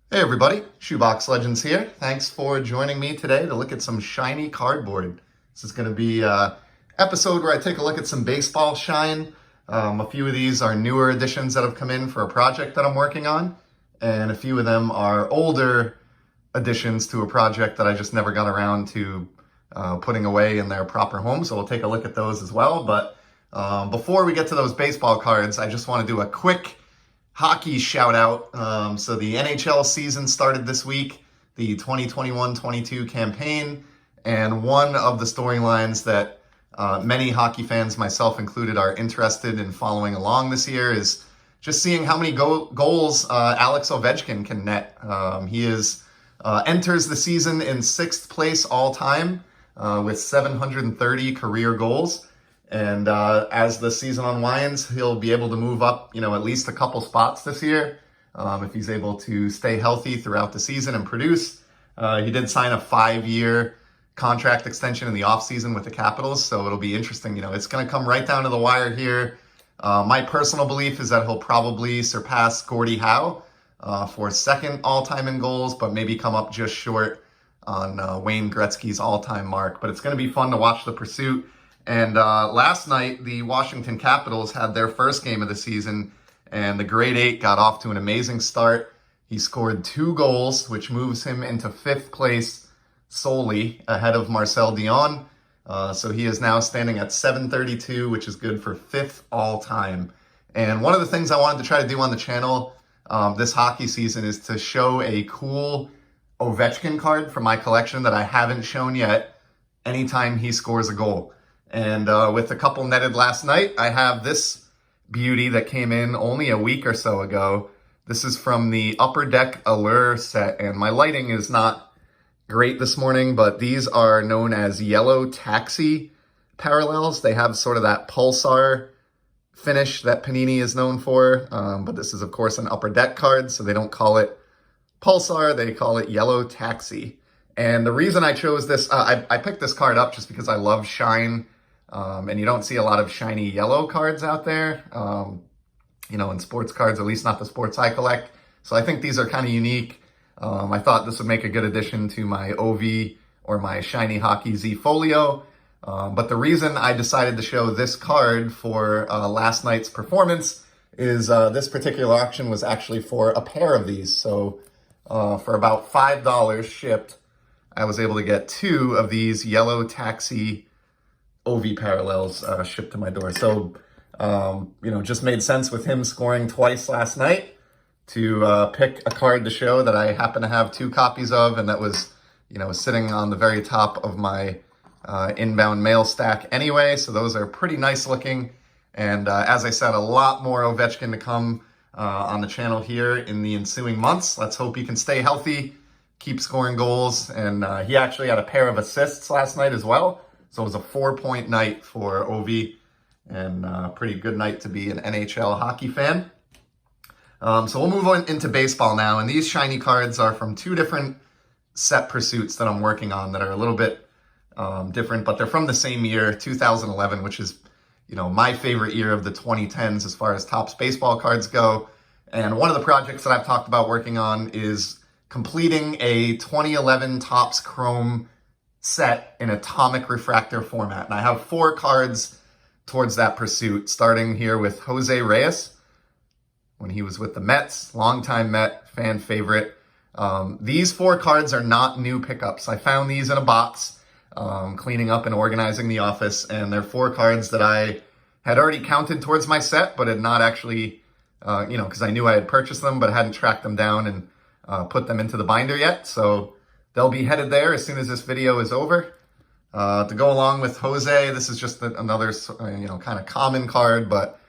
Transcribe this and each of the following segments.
Hey everybody, Shoebox Legends here. Thanks for joining me today to look at some shiny cardboard. This is going to be an episode where I take a look at some baseball shine. A few of these are newer additions that have come in for a project that I'm working on, and a few of them are older additions to a project that I just never got around to putting away in their proper home, so we'll take a look at those as well. But before we get to those baseball cards, I just want to do a quick hockey shout out. So the NHL season started this week, the 2021-22 campaign, and one of the storylines that many hockey fans, myself included, are interested in following along this year is just seeing how many goals Alex Ovechkin can net. He enters the season in 6th place all time with 730 career goals. And as the season unwinds, he'll be able to move up, at least a couple spots this year if he's able to stay healthy throughout the season and produce. He did sign a 5-year contract extension in the offseason with the Capitals, so it'll be interesting. It's going to come right down to the wire here. My personal belief is that he'll probably surpass Gordie Howe for 2nd all-time in goals, but maybe come up just short on Wayne Gretzky's all-time mark. But it's going to be fun to watch the pursuit. And last night, the Washington Capitals had their first game of the season, and the Grade 8 got off to an amazing start. He scored 2 goals, which moves him into 5th place solely ahead of Marcel Dion. So he is now standing at 732, which is good for 5th all-time. And one of the things I wanted to try to do on the channel this hockey season is to show a cool Ovechkin card from my collection that I haven't shown yet anytime he scores a goal. And with a couple netted last night, I have this beauty that came in only a week or so ago. This is from the Upper Deck Allure set, and my lighting is not great this morning, but these are known as Yellow Taxi parallels. They have sort of that pulsar finish that Panini is known for, but this is, of course, an Upper Deck card, so they don't call it pulsar, they call it Yellow Taxi. And the reason I chose this, I picked this card up just because I love shine. And you don't see a lot of shiny yellow cards out there, in sports cards, at least not the sports I collect. So I think these are kind of unique. I thought this would make a good addition to my OV or my Shiny Hockey Z Folio. But the reason I decided to show this card for last night's performance is this particular auction was actually for a pair of these. So for about $5 shipped, I was able to get 2 of these Yellow Taxi OV parallels shipped to my door. So, just made sense with him scoring twice last night to pick a card to show that I happen to have 2 copies of, and that was, sitting on the very top of my inbound mail stack anyway. So those are pretty nice looking. And as I said, a lot more Ovechkin to come on the channel here in the ensuing months. Let's hope he can stay healthy, keep scoring goals. And he actually had a pair of assists last night as well. So it was a 4-point night for OV, and a pretty good night to be an NHL hockey fan. So we'll move on into baseball now, and these shiny cards are from 2 different set pursuits that I'm working on that are a little bit different, but they're from the same year, 2011, which is, my favorite year of the 2010s as far as Topps baseball cards go. And one of the projects that I've talked about working on is completing a 2011 Topps Chrome set in atomic refractor format. And I have 4 cards towards that pursuit, starting here with Jose Reyes when he was with the Mets, longtime Met, fan favorite. These 4 cards are not new pickups. I found these in a box, cleaning up and organizing the office, and they're 4 cards that I had already counted towards my set, but had not actually, because I knew I had purchased them, but hadn't tracked them down and put them into the binder yet. So they'll be headed there as soon as this video is over. To go along with Jose, this is just another, kind of common card, but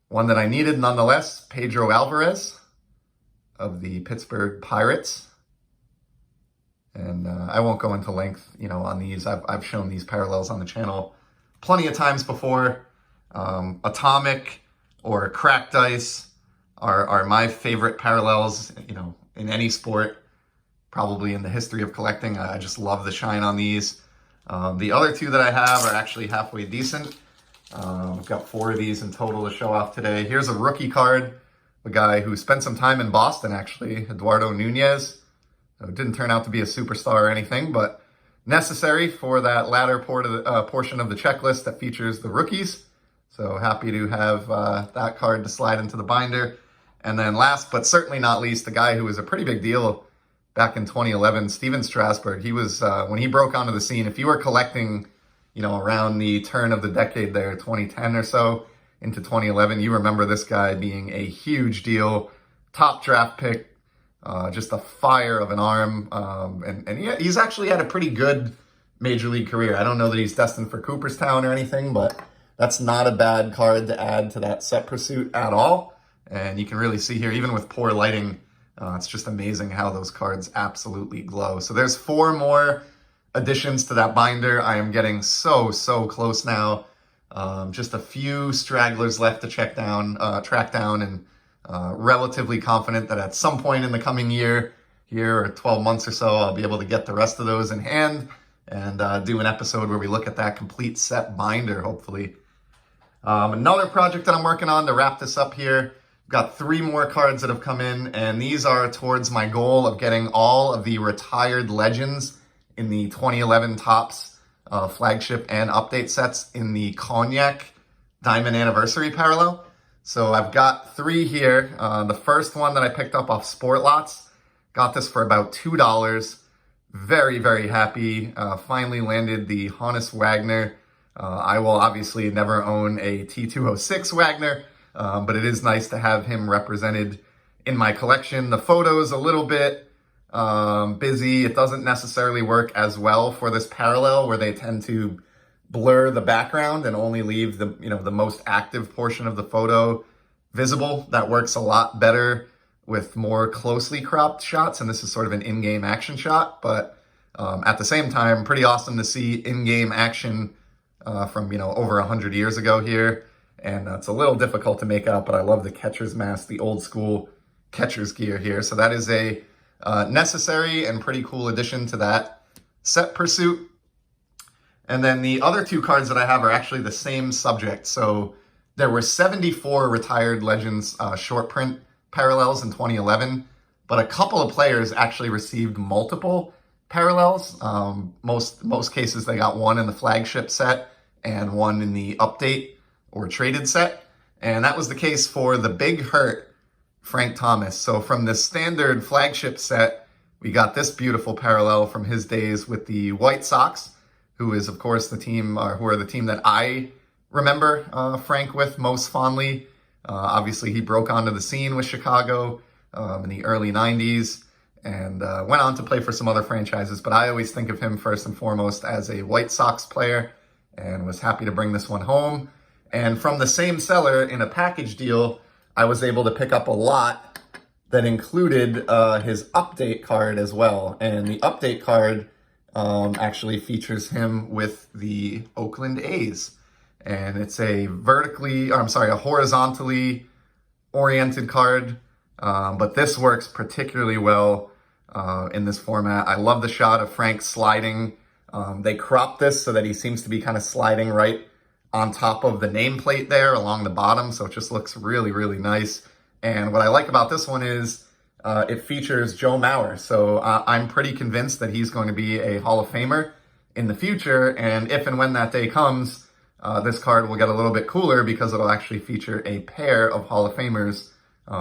one that I needed nonetheless. Pedro Alvarez of the Pittsburgh Pirates. And I won't go into length, on these. I've shown these parallels on the channel plenty of times before. Atomic or cracked ice are my favorite parallels, in any sport. Probably in the history of collecting. I just love the shine on these. The other 2 that I have are actually halfway decent. I've got 4 of these in total to show off today. Here's a rookie card a guy who spent some time in Boston, actually, Eduardo Nunez. It didn't turn out to be a superstar or anything, but necessary for that latter portion of the checklist that features the rookies. So happy to have that card to slide into the binder. And then last, but certainly not least, the guy who was a pretty big deal back in 2011, Steven Strasberg. He was, when he broke onto the scene, if you were collecting, around the turn of the decade there, 2010 or so into 2011, you remember this guy being a huge deal, top draft pick, just a fire of an arm. And he's actually had a pretty good major league career. I don't know that he's destined for Cooperstown or anything, but that's not a bad card to add to that set pursuit at all. And you can really see here, even with poor lighting, it's just amazing how those cards absolutely glow. So there's 4 more additions to that binder. I am getting so close now. Just a few stragglers left to track down, and relatively confident that at some point in the coming year or 12 months or so, I'll be able to get the rest of those in hand and do an episode where we look at that complete set binder, hopefully. Another project that I'm working on to wrap this up here. Got 3 more cards that have come in, and these are towards my goal of getting all of the retired legends in the 2011 Topps flagship and update sets in the Cognac Diamond Anniversary parallel. So I've got 3 here. The first one that I picked up off Sport Lots, got this for about $2. Very happy. Finally landed the Honus Wagner. I will obviously never own a T206 Wagner, but it is nice to have him represented in my collection. The photo's a little bit busy. It doesn't necessarily work as well for this parallel where they tend to blur the background and only leave the, the most active portion of the photo visible. That works a lot better with more closely cropped shots, and this is sort of an in-game action shot, but at the same time, pretty awesome to see in-game action from, over 100 years ago here. And it's a little difficult to make out, but I love the catcher's mask, the old school catcher's gear here. So that is a necessary and pretty cool addition to that set pursuit. And then the other 2 cards that I have are actually the same subject. So there were 74 retired Legends short print parallels in 2011, but a couple of players actually received multiple parallels. Most cases they got 1 in the flagship set and 1 in the update or traded set. And that was the case for the Big Hurt Frank Thomas. So from the standard flagship set, we got this beautiful parallel from his days with the White Sox, who is, of course, the team, who are the team that I remember Frank with most fondly. Obviously, he broke onto the scene with Chicago in the early 90s and went on to play for some other franchises. But I always think of him first and foremost as a White Sox player, and was happy to bring this one home. And from the same seller in a package deal, I was able to pick up a lot that included his update card as well. And the update card actually features him with the Oakland A's. And it's a horizontally oriented card. But this works particularly well in this format. I love the shot of Frank sliding. They cropped this so that he seems to be kind of sliding right on top of the nameplate there along the bottom. So it just looks really nice. And what I like about this one is it features Joe Mauer. So I'm pretty convinced that he's going to be a Hall of Famer in the future. And if and when that day comes, this card will get a little bit cooler because it'll actually feature a pair of Hall of Famers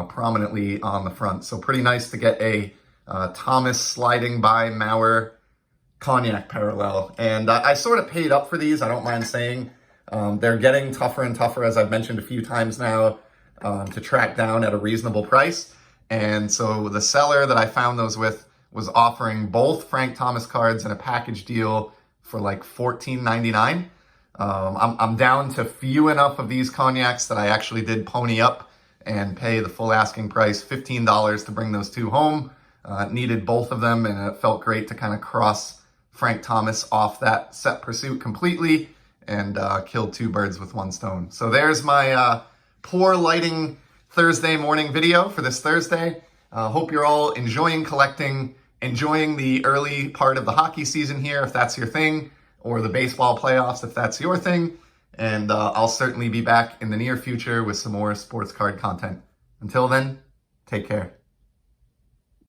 prominently on the front. So pretty nice to get a Thomas sliding by Mauer Cognac parallel. And I sort of paid up for these, I don't mind saying. They're getting tougher and tougher, as I've mentioned a few times now, to track down at a reasonable price. And so the seller that I found those with was offering both Frank Thomas cards in a package deal for like $14.99. I'm down to few enough of these cognacs that I actually did pony up and pay the full asking price, $15, to bring those 2 home. Needed both of them, and it felt great to kind of cross Frank Thomas off that set pursuit completely and killed 2 birds with 1 stone. So there's my poor lighting Thursday morning video for this Thursday. Hope you're all enjoying collecting, enjoying the early part of the hockey season here, if that's your thing, or the baseball playoffs, if that's your thing. And I'll certainly be back in the near future with some more sports card content. Until then, take care.